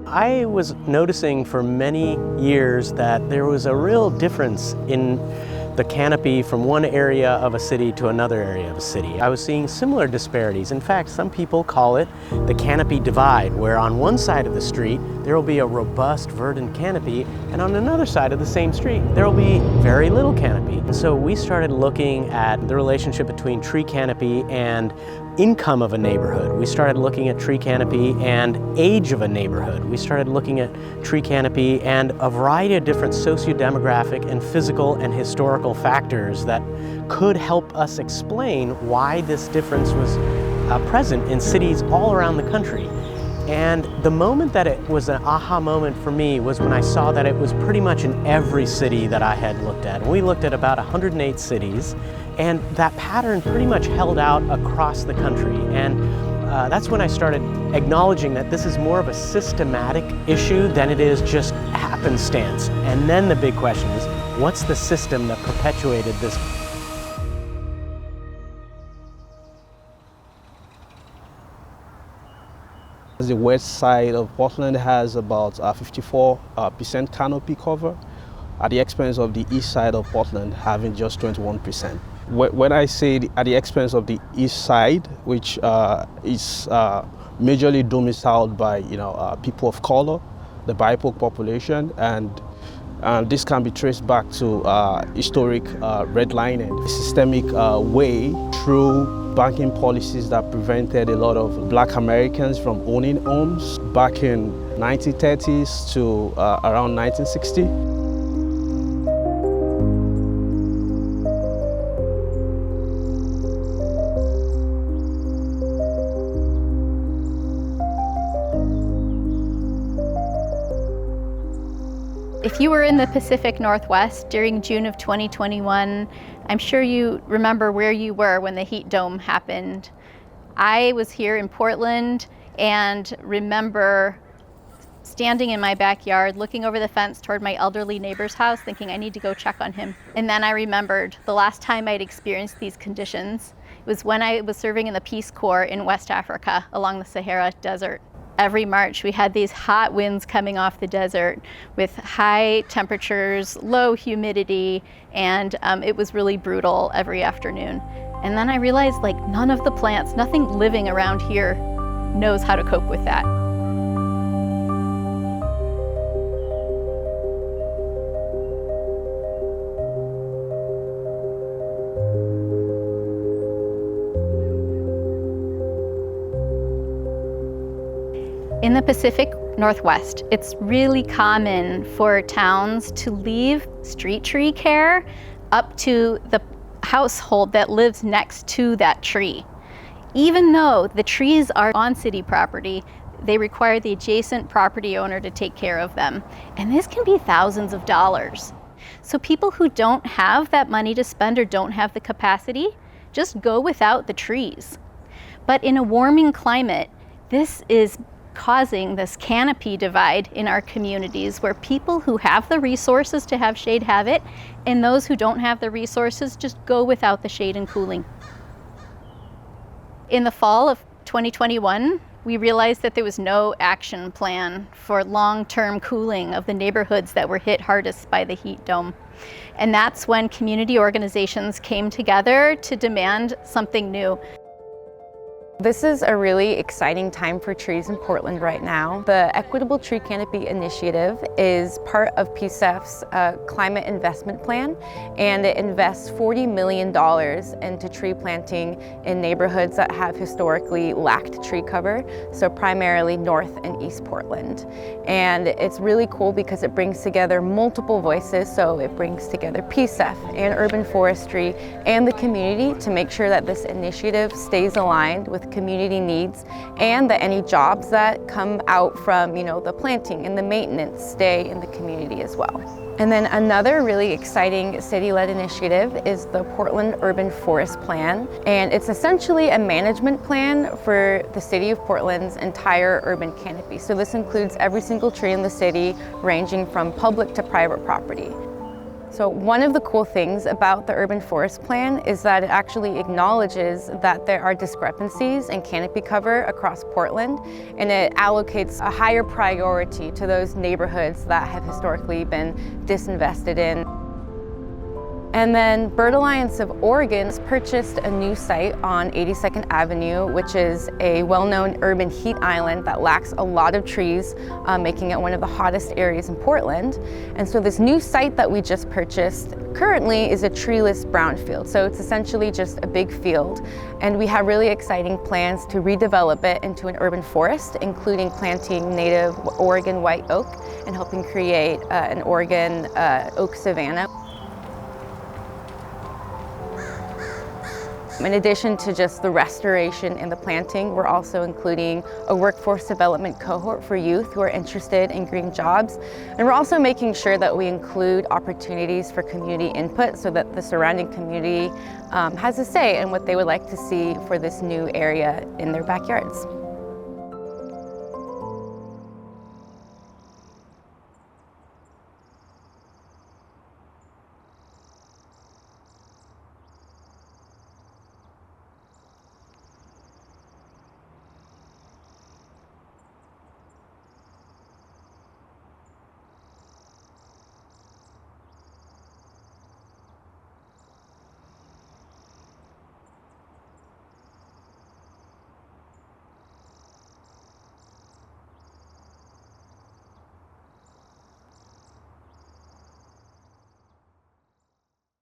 I was noticing for many years that there was a real difference in the canopy from one area of a city to another area of a city. I was seeing similar disparities. In fact, some people call it the canopy divide, where on one side of the street there will be a robust verdant canopy, and on another side of the same street there will be very little canopy. And so we started looking at the relationship between tree canopy and income of a neighborhood. We started looking at tree canopy and age of a neighborhood. We started looking at tree canopy and a variety of different socio-demographic and physical and historical factors that could help us explain why this difference was present in cities all around the country. And the moment that it was an aha moment for me was when I saw that it was pretty much in every city that I had looked at. And we looked at about 108 cities, and that pattern pretty much held out across the country. And that's when I started acknowledging that this is more of a systematic issue than it is just happenstance. And then the big question is, what's the system that perpetuated this? The west side of Portland has about 54% canopy cover, at the expense of the east side of Portland having just 21%. When I say at the expense of the east side, which is majorly domiciled by people of color, the BIPOC population, and this can be traced back to historic redlining, a systemic way through banking policies that prevented a lot of Black Americans from owning homes back in 1930s to around 1960. If you were in the Pacific Northwest during June of 2021, I'm sure you remember where you were when the heat dome happened. I was here in Portland and remember standing in my backyard, looking over the fence toward my elderly neighbor's house, thinking I need to go check on him. And then I remembered the last time I'd experienced these conditions. It was when I was serving in the Peace Corps in West Africa along the Sahara Desert. Every March, we had these hot winds coming off the desert with high temperatures, low humidity, and it was really brutal every afternoon. And then I realized none of the plants, nothing living around here knows how to cope with that. In the Pacific Northwest, it's really common for towns to leave street tree care up to the household that lives next to that tree. Even though the trees are on city property, they require the adjacent property owner to take care of them. And this can be thousands of dollars. So people who don't have that money to spend or don't have the capacity, just go without the trees. But in a warming climate, this is causing this canopy divide in our communities where people who have the resources to have shade have it, and those who don't have the resources just go without the shade and cooling. In the fall of 2021, we realized that there was no action plan for long-term cooling of the neighborhoods that were hit hardest by the heat dome. And that's when community organizations came together to demand something new. This is a really exciting time for trees in Portland right now. The Equitable Tree Canopy Initiative is part of PSEF's climate investment plan, and it invests $40 million into tree planting in neighborhoods that have historically lacked tree cover, so primarily North and East Portland. And it's really cool because it brings together multiple voices, so it brings together PSEF and urban forestry and the community to make sure that this initiative stays aligned with the community needs and that any jobs that come out from, the planting and the maintenance stay in the community as well. And then another really exciting city-led initiative is the Portland Urban Forest Plan. And it's essentially a management plan for the city of Portland's entire urban canopy. So this includes every single tree in the city, ranging from public to private property. So one of the cool things about the Urban Forest Plan is that it actually acknowledges that there are discrepancies in canopy cover across Portland, and it allocates a higher priority to those neighborhoods that have historically been disinvested in. And then Bird Alliance of Oregon has purchased a new site on 82nd Avenue, which is a well-known urban heat island that lacks a lot of trees, making it one of the hottest areas in Portland. And so this new site that we just purchased currently is a treeless brownfield. So it's essentially just a big field. And we have really exciting plans to redevelop it into an urban forest, including planting native Oregon white oak and helping create an Oregon oak savanna. In addition to just the restoration and the planting, we're also including a workforce development cohort for youth who are interested in green jobs. And we're also making sure that we include opportunities for community input so that the surrounding community has a say in what they would like to see for this new area in their backyards.